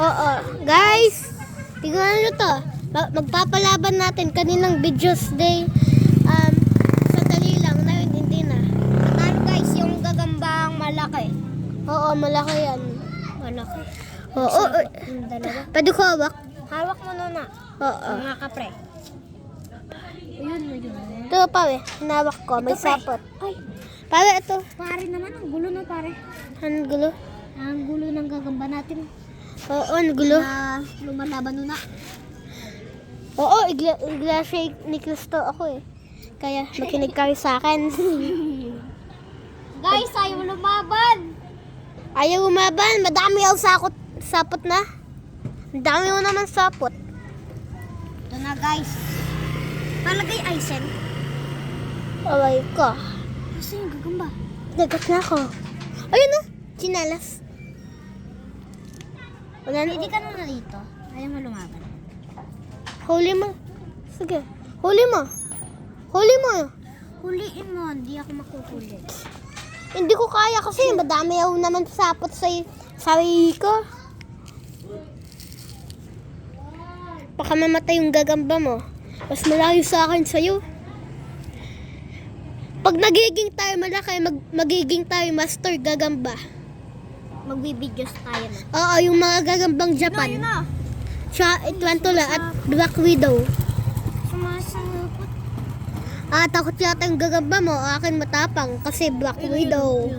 Oo. Guys, tingnan nyo to. Magpapalaban natin kaninang videos day. Sandali lang. Ngayon, hindi na. Ano guys, yung gagambang malaki. Oo, malaki yan. Malaki. Oo. Yung dalawa. Pwede ko hawak? Hawak mo na. Oo. Mga kapre. Ayun. Ito pa hinawak ko. May Ito, pre. sapot. Ay, Pare, ito. pare naman. Ang gulo na pare. Ang gulo. Ang gulo ng gagamba natin. Oo, ang gulo. Na lumalaban na. Oo, iglesia ni Cristo ako eh. Kaya makinig kayo sa akin. Guys, ayaw lumaban. Ayaw umaban. Madami ako sapot na. Ang dami mo naman sapot. Ito na guys. Palagay Aizen. Away ko. Kasi yung gagamba. Dagat na ako. Ayun na. Chinelas. Wala na. Pwede ka na dito. Ayaw mo lumaban. Huli mo. Sige. Huli mo. Huli mo. Huliin mo. Hindi ako makuhuli. Hindi ko kaya kasi madami ako naman sapot sa sarili ko. Baka mamatay yung gagamba mo. Mas malayo sa akin sa'yo. Pag nagiging tayo malaki, magiging tayo master gagamba. Magbibidyo's tayo na. Oo, yung mga gagambang Japan. Yun na. Siya, Tarantula at Black Widow. Sumasapot. Takot yata yung gagamba mo. Akin matapang kasi Black Widow.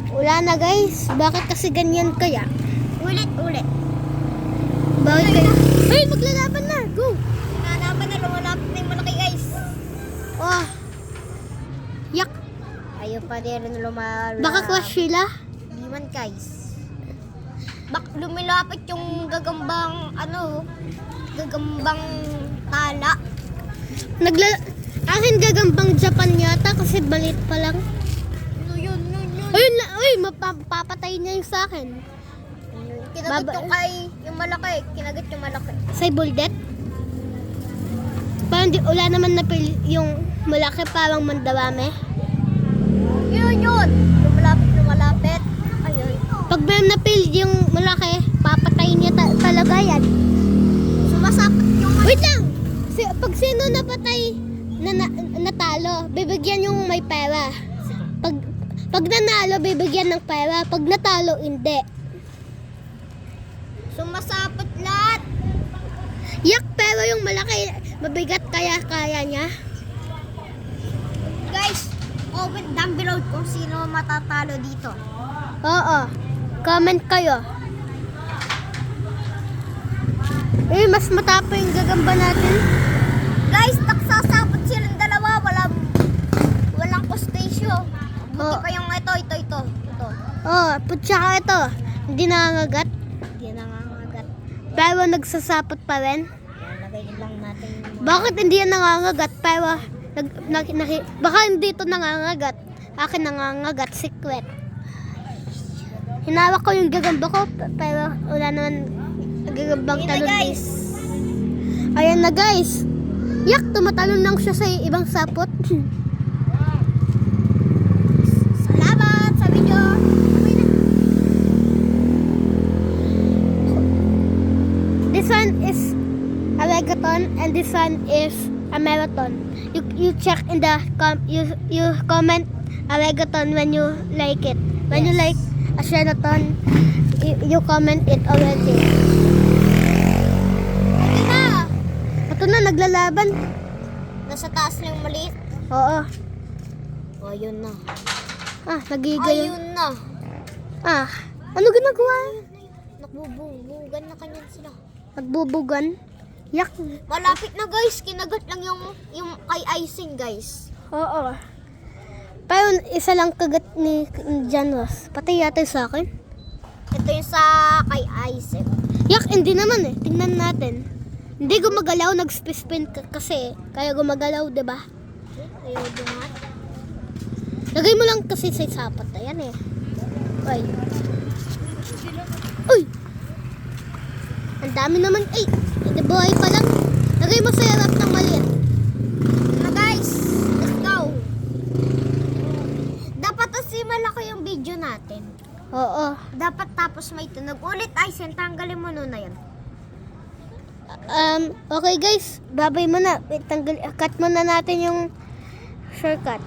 Wala na guys. Bakit kasi ganyan kaya? Ulit. Bakit kaya? Ay, maglalaban na. Go! Nanaban na. Lumalapit na yung malaki guys. Oh. Yak. Ayaw pa rin lumalapit. Baka crush sila. Hindi man guys. Lumilapit yung gagambang gagambang tala. Akin gagambang Japan yata kasi balit pa lang. Yun. Ayun na. Uy, mapapatay niya yung sa akin. Kinagat yung malaki. Kinagat yung malaki. Say bullet. Parang wala naman na yung malaki parang mandarame. Yun. Lumalapit. Ayun. Pag may napil yung malaki, papatay niya talaga yan. Sumasapot yung Wait lang! Pag sino napatay natalo, bibigyan yung may pera. Pag nanalo, bibigyan ng pera. Pag natalo, hindi. sumasapot lahat. Yak, pero yung malaki, mabigat kaya niya. Guys, comment down below kung sino matatalo dito. Oo. Comment kayo. Mas matapang yung gagamba natin. Guys, nagsasapot silang dalawa. Walang postasyo. Buti Oh. pa yung ito. Putsaka ito. Hindi nangangagat. Hindi nangangagat. Pero nagsasapot pa rin. Lagay lang natin yung Bakit hindi yan nangangagat? Pero baka hindi ito nangangagat. Akin nangangagat. Secret. Hinawak ko yung gagamba ko. Pero wala naman gagambang Yun na talon. guys. Ayan na guys. Yak, tumatalon lang siya sa ibang sapot. Salamat sa video. This one is a reggaeton and this one is a marathon. You check in the you comment a reggaeton when you like it. When you like a sheraton, you comment it already. Ito na, naglalaban. Nasa taas na yung maliit. Oo. Ayun na. Nagigayon. Ayun na. Ano ginagawa? Nakbubugan na kanyan sila. Nagbubugan. Yak. Malapit na guys. Kinagat lang yung kay Aizen guys. Oo. Pero isa lang kagat ni Janos. Patay yata yung sa akin. Ito yung sa kay Aizen. Yak, hindi naman eh. Tingnan natin. Hindi gumagalaw, nag-spin kasi. Kaya gumagalaw, di ba? Ayaw dumat. Lagay mo lang kasi sa sapat. Ayan eh. Uy. Uy! Ang dami naman. Ay! Hindi buhay pa lang. Lagay mo sa harap ng maliit. Na guys, let's go. Dapat kasi malaki yung video natin. Oo. Dapat tapos may Tunog ulit, Aizen. Tanggalin mo na yan. Okay guys, babay muna. Wait, cut muna natin yung shortcut.